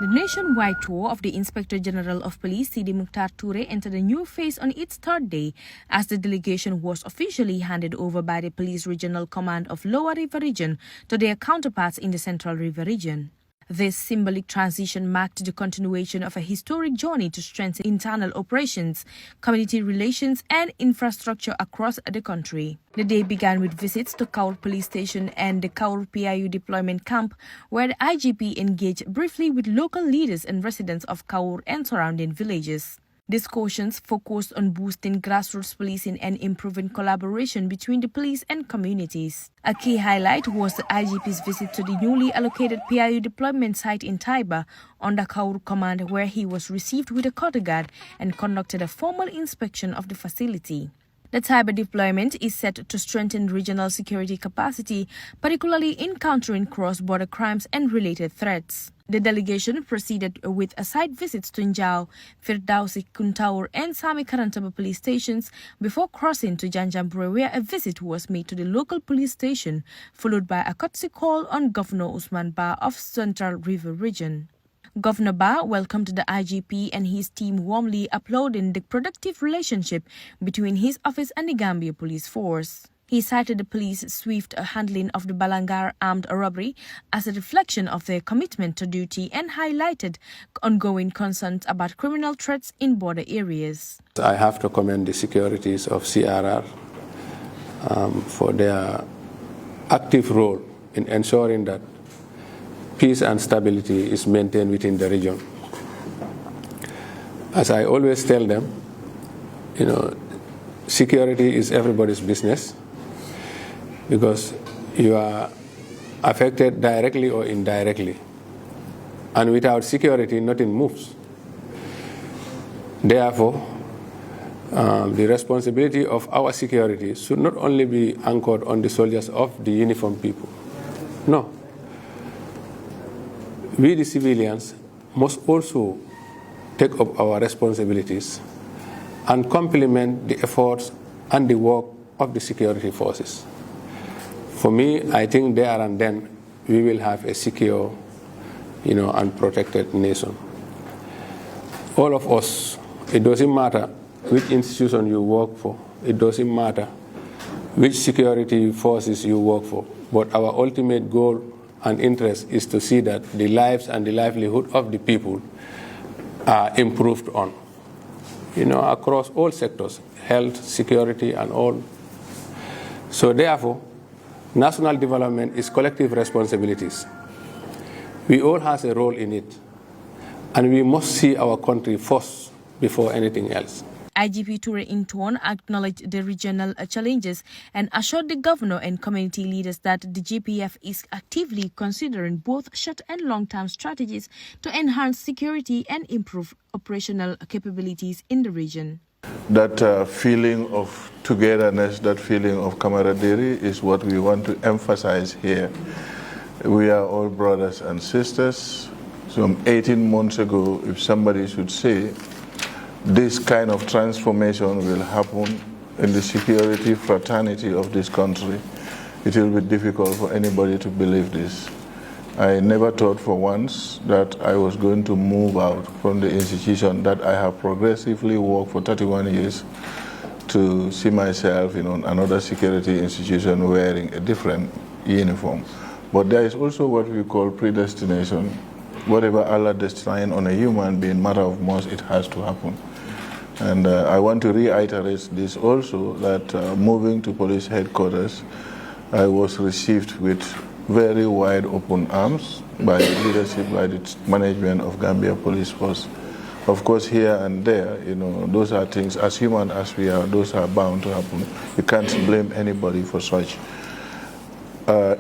The nationwide tour of the Inspector General of Police, Sidi Mukhtar Touré, entered a new phase on its third day as the delegation was officially handed over by the Police Regional Command of Lower River Region to their counterparts in the Central River Region. This symbolic transition marked the continuation of a historic journey to strengthen internal operations, community relations and infrastructure across the country. The day began with visits to Kaur Police Station and the Kaur PIU deployment camp, where the IGP engaged briefly with local leaders and residents of Kaur and surrounding villages. Discussions focused on boosting grassroots policing and improving collaboration between the police and communities. A key highlight was the IGP's visit to the newly allocated PIU deployment site in Taiba under Kaur Command, where he was received with a court guard and conducted a formal inspection of the facility. The Taiba deployment is set to strengthen regional security capacity, particularly in countering cross-border crimes and related threats. The delegation proceeded with a site visits to Njau, Firdausi, Kuntaur and Sami Karantaba police stations before crossing to Janjambure, where a visit was made to the local police station, followed by a courtesy call on Governor Usman Ba of Central River Region. Governor Ba welcomed the IGP and his team, warmly applauding the productive relationship between his office and the Gambia Police Force. He cited the police's swift handling of the Balangar armed robbery as a reflection of their commitment to duty and highlighted ongoing concerns about criminal threats in border areas. I have to commend the securities of CRR for their active role in ensuring that peace and stability is maintained within the region. As I always tell them, security is everybody's business because you are affected directly or indirectly. And without security, nothing moves. Therefore, the responsibility of our security should not only be anchored on the soldiers of the uniformed people. No. We, the civilians, must also take up our responsibilities and complement the efforts and the work of the security forces. For me, I think there and then we will have a secure, and protected nation. All of us, it doesn't matter which institution you work for, it doesn't matter which security forces you work for, but our ultimate goal and interest is to see that the lives and the livelihood of the people are improved on, across all sectors, health, security, and all. So therefore, national development is collective responsibilities. We all have a role in it, and we must see our country first before anything else. IGP Touré in turn acknowledged the regional challenges and assured the governor and community leaders that the GPF is actively considering both short and long-term strategies to enhance security and improve operational capabilities in the region. That feeling of togetherness, that feeling of camaraderie is what we want to emphasize here. We are all brothers and sisters. Some 18 months ago, if somebody should say this kind of transformation will happen in the security fraternity of this country, it will be difficult for anybody to believe this. I never thought for once that I was going to move out from the institution that I have progressively worked for 31 years to see myself in another security institution wearing a different uniform. But there is also what we call predestination. Whatever Allah destines on a human being, matter of most, it has to happen. And I want to reiterate this also, that moving to police headquarters, I was received with very wide open arms by the leadership, by the management of Gambia Police Force. Of course, here and there, those are things, as human as we are, those are bound to happen. You can't blame anybody for such.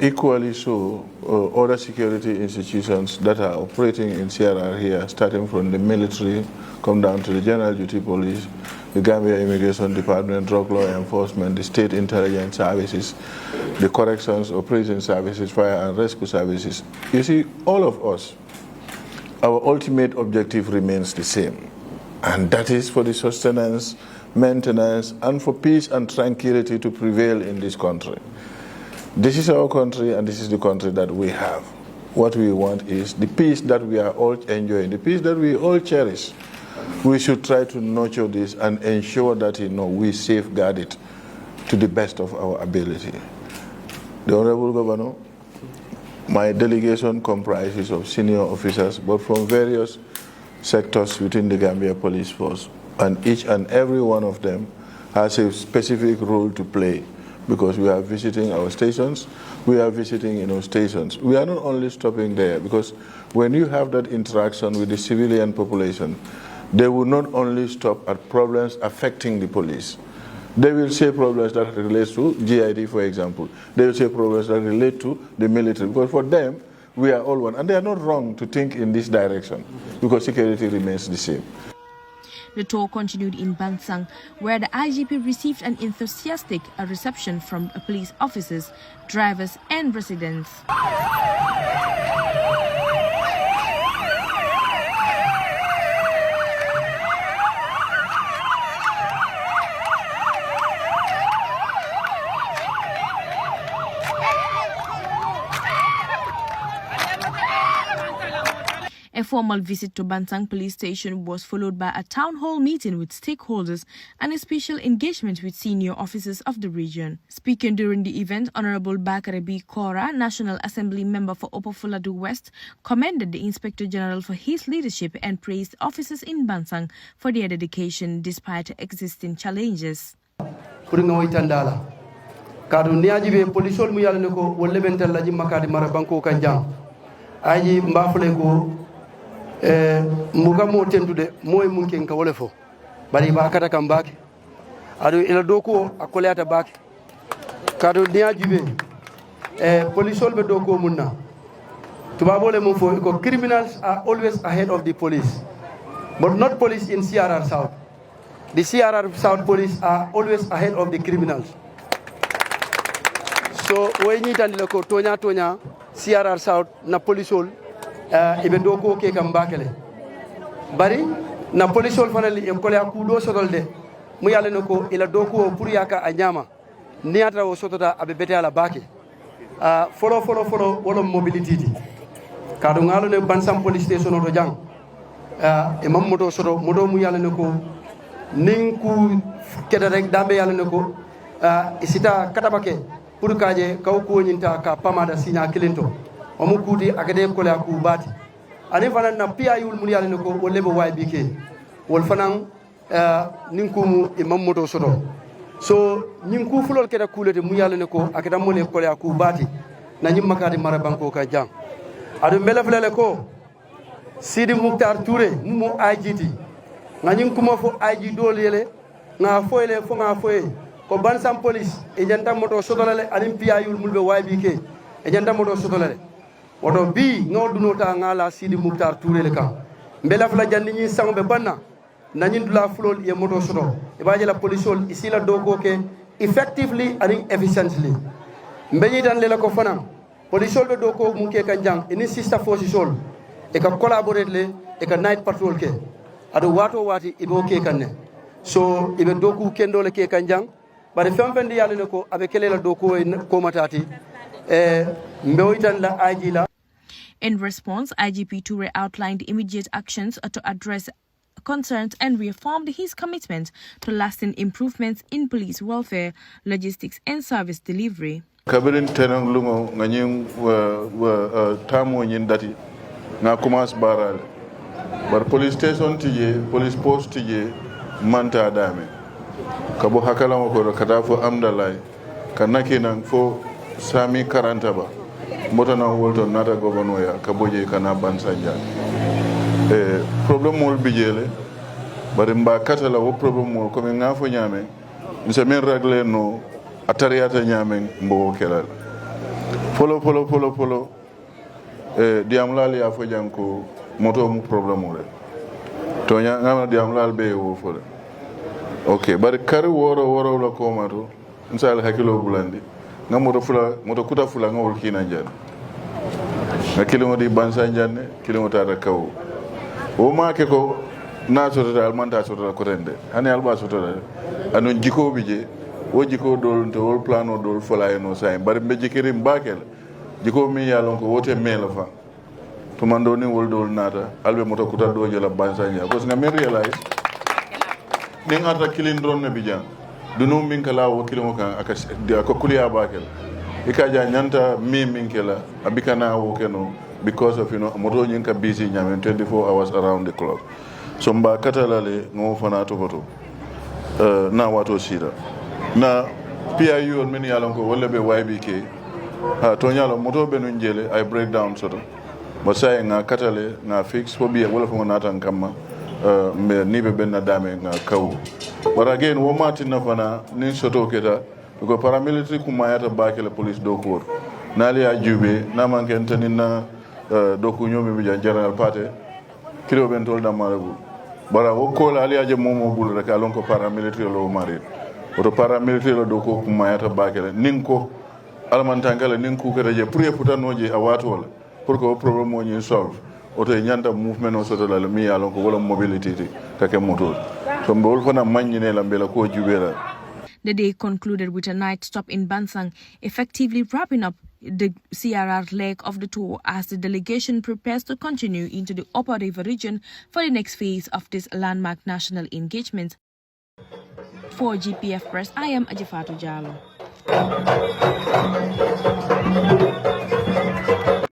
Equally so, other security institutions that are operating in CRR here, starting from the military, come down to the General Duty Police, the Gambia Immigration Department, Drug Law Enforcement, the State Intelligence Services, the Corrections or Prison Services, Fire and Rescue Services. You see, all of us, our ultimate objective remains the same, and that is for the sustenance, maintenance, and for peace and tranquility to prevail in this country. This is our country, and this is the country that we have. what we want is the peace that we are all enjoying, the peace that we all cherish. We should try to nurture this and ensure that we safeguard it to the best of our ability. The Honorable Governor, my delegation comprises of senior officers, but from various sectors within the Gambia Police Force, and each and every one of them has a specific role to play, because we are visiting our stations, we are visiting stations. We are not only stopping there, because when you have that interaction with the civilian population, they will not only stop at problems affecting the police. They will say problems that relate to GID, for example. They will say problems that relate to the military, because for them, we are all one. And they are not wrong to think in this direction, because security remains the same. The tour continued in Bansang, where the IGP received an enthusiastic reception from police officers, drivers, and residents. A formal visit to Bansang police station was followed by a town hall meeting with stakeholders and a special engagement with senior officers of the region. Speaking during the event, Honorable Bakare B. Kora, National Assembly member for Upper Fuladu West, commended the Inspector General for his leadership and praised officers in Bansang for their dedication despite existing challenges. Mugamo tentude moy munken ka wolefo bari ba kata kam baki adu ila doko akolata baki kadu niajibe polisol be doko munna tubabole mum fo ko criminals are always ahead of the police, but not police in CRR South. The CRR South police are always ahead of the criminals. So when you tell ko tonya CRR South na polisol ibe doko ke kam bakele bari na polisol fanali e kolya kudo sotolde mu yalla nako ila doko pour yaka a nyama niata o sotota abe bete ala bake follow wolo mobility di kadu ngalo ne Bansang police station to jang e mam moto soto modo mu yalla nako ninku keda rek dambe yalla nako isita katabake pour kaje kaw ko nyinta ka pamada sinya kilinto omu kuti akade ko la ku bati ani fanan na piayul mun yalla ko wolle bo way bike wol fanan ninkumu imam moto soto so ninku fulol keda kulete mu yalla ko akada mole ko la ku bati na nyim makadi mara banko ka jang adu mbele flele ko Sidi Muktar Touré mu IGT nganyim kuma fo IG dolele nga foyle fo nga foye ko Bansang police e janta moto soto lale ani piayul mulbe way bike e janta moto soto lale oto bi ngawduno ta ngala Sidi Muktar Touré le kan mbela fla jandi ni sangbe banna nanyin dula flol e moto soto e baje la polisol isila dogo ke effectively and efficiently mbeyi dan le ko fana polisol be doko mu ke kanjang ini sister force sol e ka collaborate le e ka night patrol ke ado wato wati ibo ke kanne so ibe doku kendo le ke kanjang bare femfendi yalla ne ko abe kelela doko ko matati mbewitan la ajila. In response, IGP Touré outlined immediate actions to address concerns and reaffirmed his commitment to lasting improvements in police welfare, logistics and service delivery. Kabirin tenang lungo nganying tamu nyin dati nga kumas baral bar police station tije police post tije manta dame kabo hakala ko katafo amdalay kanaki nang fo sami karanta ba mota na wolto nata governo ya kaboje kana Bansang problem mol bijele bari mba katala wo problem mol ko nga fo nyame nse men régler no atariata nyame mbo kelal polo diamlal ya fo janko moto mu problem mol to nya ngama diamlal be wo fo okay bari kar woro la ko mato nsal hakilo bulandi nga moto kuta fula nga wol kina jan nga kilimo di Bansang janne kilimo tata kaw o ma ke ko na sotota almanta sotota ko rende hani alba sotota anon jiko bije wo jiko dol to wol plano dol fola no say bari be jikiri mbakel jiko mi yalon ko wote mela fa to mando ni woldol nata albe moto kuta doje la Bansang because nga me realize ni ngata kilin drone na bijan dunu min kala wo kilimo kan aka kuliya bakel ikaja nyanta min kala abikana wo keno because of moto nyin ka busy nyamen 24 hours around the clock so mba katalale ngo fana to koto na wato sira na PIU on meni yalon ko wolle be YBK to nyalo moto be nun jele ay breakdown soto ba say nga katale nga fix fo biya wala fo natan kamma me ni be benna dame nga kaw but again wo matin na fana nin soto keta ko paramilitary kuma yata bakele police do ko nali ya jube na manken tanina do ko nyomi bi general party kilo ben tol da marabu bara wo ko ali aje momo bul rek alon ko paramilitary lo mari oto paramilitary lo do ko kuma yata bakele nin ko almantangala nin ku kata je pour putanoje a watola pour que problème o ñi solve oto ñanta movement o soto la mi yalon ko wala mobility kake motor so mbol fana magnine la mbela ko jubera. The day concluded with a night stop in Bansang, effectively wrapping up the CRR leg of the tour as the delegation prepares to continue into the Upper River region for the next phase of this landmark national engagement. For GPF Press, I am Ajifatu Jallo.